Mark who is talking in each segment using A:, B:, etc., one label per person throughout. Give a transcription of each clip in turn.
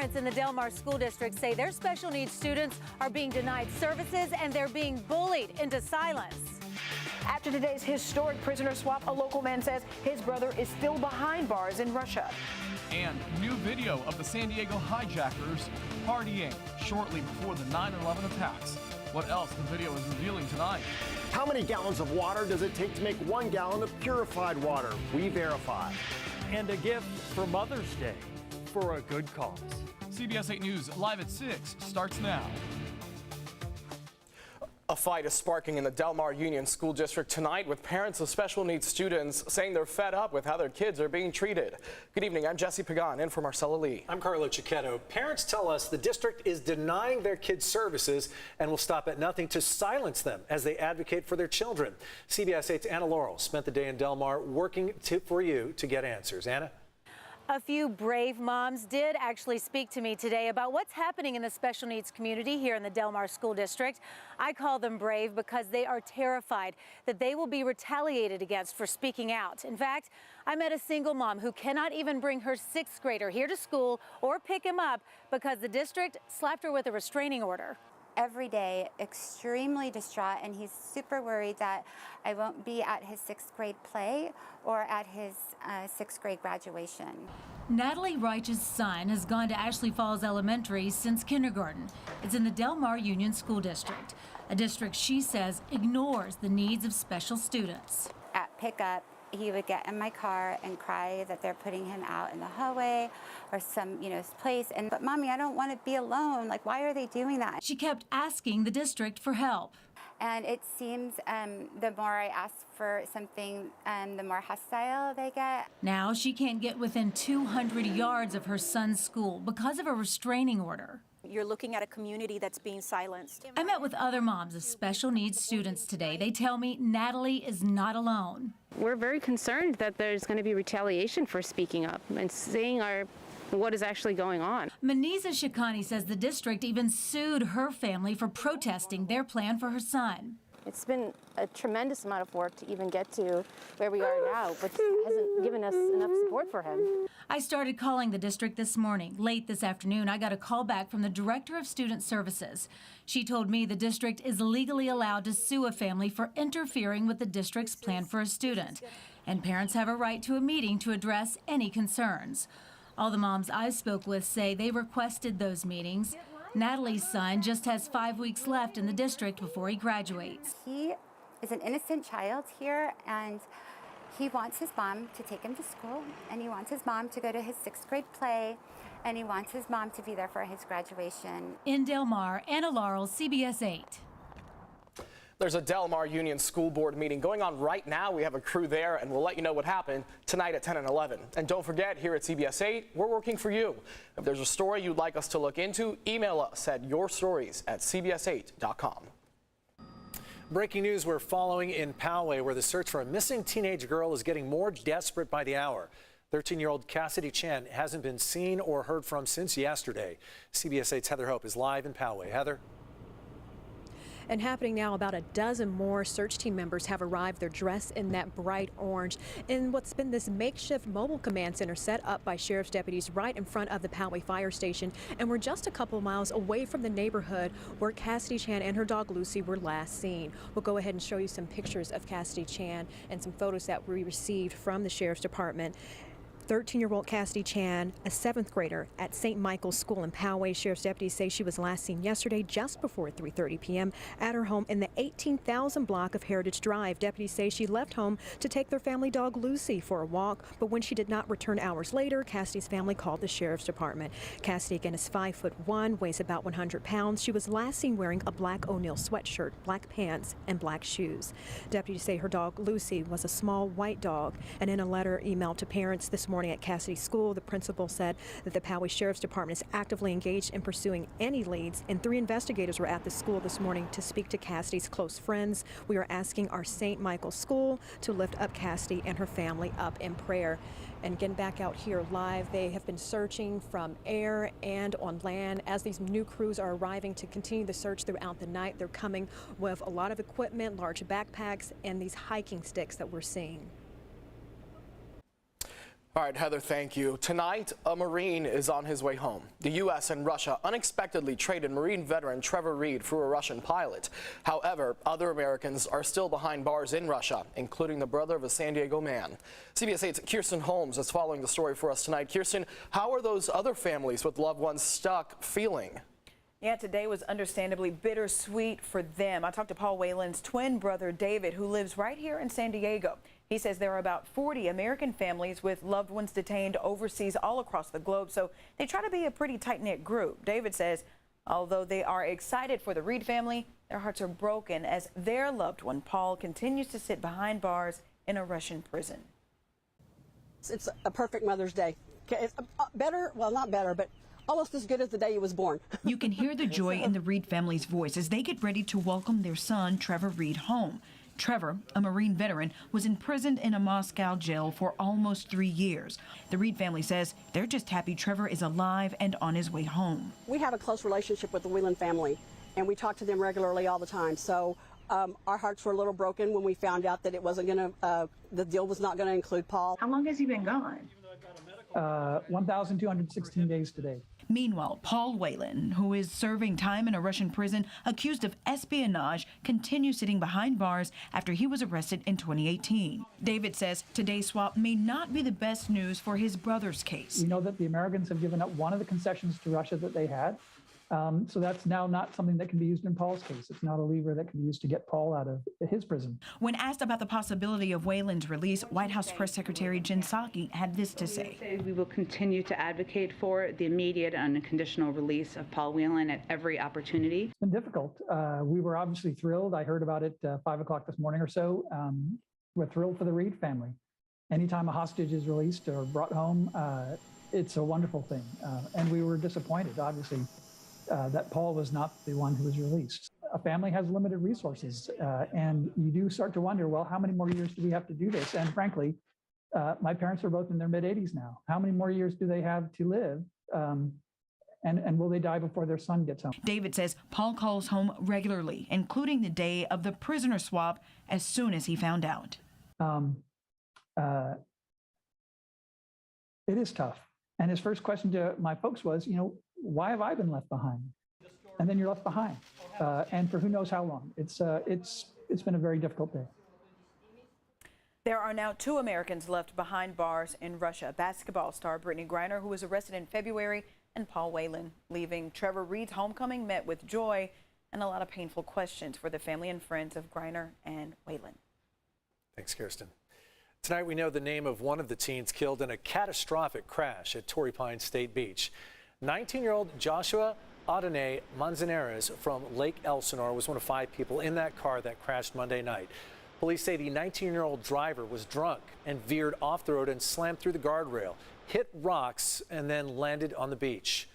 A: parents in the Del Mar School District say their special needs students are being denied services and they're being bullied into silence.
B: After today's historic prisoner swap, a local man says his brother is still behind bars in Russia.
C: And new video of the San Diego hijackers partying shortly before the 9/11 attacks. What else the video is revealing tonight?
D: How many gallons of water does it take to make 1 gallon of purified water? We verify.
E: And a gift for Mother's Day for a good cause.
C: CBS 8 News live at 6 starts now.
F: A fight is sparking in the Del Mar Union School District tonight, with parents of special needs students saying they're fed up with how their kids are being treated. Good evening, I'm Jesse Pagan, in for Marcella Lee.
G: I'm Carlo Cicchetto. Parents tell us the district is denying their kids services and will stop at nothing to silence them as they advocate for their children. CBS 8's Anna Laurel spent the day in Del Mar working for you to get answers. Anna?
A: A few brave moms did actually speak to me today about what's happening in the special needs community here in the Del Mar School District. I call them brave because they are terrified that they will be retaliated against for speaking out. In fact, I met a single mom who cannot even bring her 6th grader here to school or pick him up because the district slapped her with a restraining order.
H: Every day, extremely distraught, and he's super worried that I won't be at his 6th grade play or at his 6th grade graduation.
A: Natalie Reich's son has gone to Ashley Falls Elementary since kindergarten. It's in the Del Mar Union School District, a district she says ignores the needs of special students.
H: At pickup, he would get in my car and cry that they're putting him out in the hallway or some, place. But Mommy, I don't want to be alone. Like, why are they doing that?
A: She kept asking the district for help.
H: And it seems the more I ask for something, the more hostile they get.
A: Now she can't get within 200 yards of her son's school because of a restraining order.
I: You're looking at a community that's being silenced.
A: I met with other moms of special needs students today. They tell me Natalie is not alone.
J: We're very concerned that there's going to be retaliation for speaking up and saying what is actually going on.
A: Maniza Shikani says the district even sued her family for protesting their plan for her son.
J: It's been a tremendous amount of work to even get to where we are now, but hasn't given us enough support for him.
A: I started calling the district this morning. Late this afternoon, I got a call back from the Director of Student Services. She told me the district is legally allowed to sue a family for interfering with the district's plan for a student, and parents have a right to a meeting to address any concerns. All the moms I spoke with say they requested those meetings. Natalie's son just has 5 weeks left in the district before he graduates.
H: He is an innocent child here, and he wants his mom to take him to school, and he wants his mom to go to his 6th grade play, and he wants his mom to be there for his graduation.
A: In Del Mar, Anna Laurel, CBS 8.
F: There's a Del Mar Union School Board meeting going on right now. We have a crew there, and we'll let you know what happened tonight at 10 and 11. And don't forget, here at CBS 8, we're working for you. If there's a story you'd like us to look into, email us at yourstories@cbs8.com.
G: Breaking news we're following in Poway, where the search for a missing teenage girl is getting more desperate by the hour. 13-year-old Cassidy Chan hasn't been seen or heard from since yesterday. CBS 8's Heather Hope is live in Poway. Heather?
K: And happening now, about a dozen more search team members have arrived. They're dressed in that bright orange in what's been this makeshift mobile command center set up by sheriff's deputies right in front of the Poway fire station. And we're just a couple miles away from the neighborhood where Cassidy Chan and her dog Lucy were last seen. We'll go ahead and show you some pictures of Cassidy Chan and some photos that we received from the sheriff's department. 13-year-old Cassidy Chan, a 7th grader at St. Michael's School in Poway. Sheriff's deputies say she was last seen yesterday just before 3:30 p.m. at her home in the 18,000 block of Heritage Drive. Deputies say she left home to take their family dog Lucy for a walk, but when she did not return hours later, Cassidy's family called the sheriff's department. Cassidy, again, is 5'1", weighs about 100 pounds. She was last seen wearing a black O'Neill sweatshirt, black pants, and black shoes. Deputies say her dog Lucy was a small white dog, and in a letter emailed to parents this morning at Cassidy's school, the principal said that the Poway Sheriff's Department is actively engaged in pursuing any leads, and 3 investigators were at the school this morning to speak to Cassidy's close friends. We are asking our St. Michael's School to lift up Cassidy and her family up in prayer. And again, back out here live, they have been searching from air and on land. As these new crews are arriving to continue the search throughout the night, they're coming with a lot of equipment, large backpacks, and these hiking sticks that we're seeing.
F: All right, Heather, thank you. Tonight, a Marine is on his way home. The U.S. and Russia unexpectedly traded Marine veteran Trevor Reed for a Russian pilot. However, other Americans are still behind bars in Russia, including the brother of a San Diego man. CBS 8's Kirsten Holmes is following the story for us tonight. Kirsten, how are those other families with loved ones stuck feeling?
L: Yeah, today was understandably bittersweet for them. I talked to Paul Whalen's twin brother, David, who lives right here in San Diego. He says there are about 40 American families with loved ones detained overseas all across the globe, so they try to be a pretty tight-knit group. David says although they are excited for the Reed family, their hearts are broken as their loved one, Paul, continues to sit behind bars in a Russian prison.
M: It's a perfect Mother's Day. It's better, well, not better, but almost as good as the day he was born.
N: You can hear the joy in the Reed family's voice as they get ready to welcome their son, Trevor Reed, home. Trevor, a Marine veteran, was imprisoned in a Moscow jail for almost 3 years. The Reed family says they're just happy Trevor is alive and on his way home.
M: We have a close relationship with the Whelan family, and we talk to them regularly all the time. So our hearts were a little broken when we found out that it wasn't going to, the deal was not going to include Paul.
O: How long has he been gone?
P: 1,216 days today.
N: Meanwhile, Paul Whalen, who is serving time in a Russian prison accused of espionage, continues sitting behind bars after he was arrested in 2018. David says today's swap may not be the best news for his brother's case.
P: We know that the Americans have given up one of the concessions to Russia that they had. So that's now not something that can be used in Paul's case. It's not a lever that can be used to get Paul out of his prison.
N: When asked about the possibility of Whalen's release, White House Press Secretary Jen Psaki had this to say.
O: We will continue to advocate for the immediate and unconditional release of Paul Whelan at every opportunity.
P: It's been difficult. We were obviously thrilled. I heard about it 5 o'clock this morning or so. We're thrilled for the Reed family. Anytime a hostage is released or brought home, it's a wonderful thing. And we were disappointed, obviously, that Paul was not the one who was released. A family has limited resources, and you do start to wonder, well, how many more years do we have to do this? And frankly, my parents are both in their mid-80s now. How many more years do they have to live? And will they die before their son gets home?
N: David says Paul calls home regularly, including the day of the prisoner swap, as soon as he found out.
P: It is tough. And his first question to my folks was, why have I been left behind? And then you're left behind, and for who knows how long. It's been a very difficult day.
L: There are now 2 Americans left behind bars in Russia. Basketball star Brittany Griner, who was arrested in February, and Paul Whelan. Leaving Trevor Reed's homecoming met with joy and a lot of painful questions for the family and friends of Griner and Whelan.
G: Thanks, Kirsten. Tonight we know the name of one of the teens killed in a catastrophic crash at Torrey Pines State Beach. 19-year-old Joshua Adonai Manzanares from Lake Elsinore was one of 5 people in that car that crashed Monday night. Police say the 19-year-old driver was drunk and veered off the road and slammed through the guardrail, hit rocks, and then landed on the beach.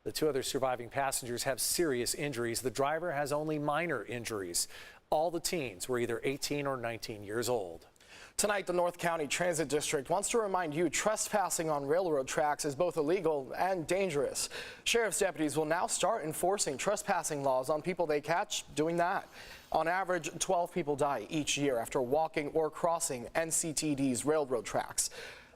G: The 2 other surviving passengers have serious injuries. The driver has only minor injuries. All the teens were either 18 or 19 years old.
F: Tonight, the North County Transit District wants to remind you trespassing on railroad tracks is both illegal and dangerous. Sheriff's deputies will now start enforcing trespassing laws on people they catch doing that. On average, 12 people die each year after walking or crossing NCTD's railroad tracks.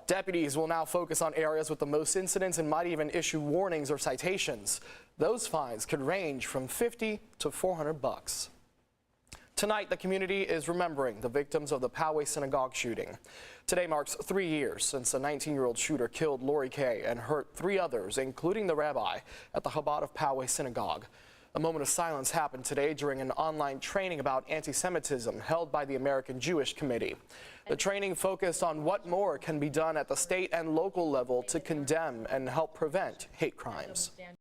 F: Deputies will now focus on areas with the most incidents and might even issue warnings or citations. Those fines could range from $50 to $400. Tonight, the community is remembering the victims of the Poway synagogue shooting. Today marks 3 years since a 19-year-old shooter killed Lori Kay and hurt 3 others, including the rabbi, at the Chabad of Poway synagogue. A moment of silence happened today during an online training about anti-Semitism held by the American Jewish Committee. The training focused on what more can be done at the state and local level to condemn and help prevent hate crimes.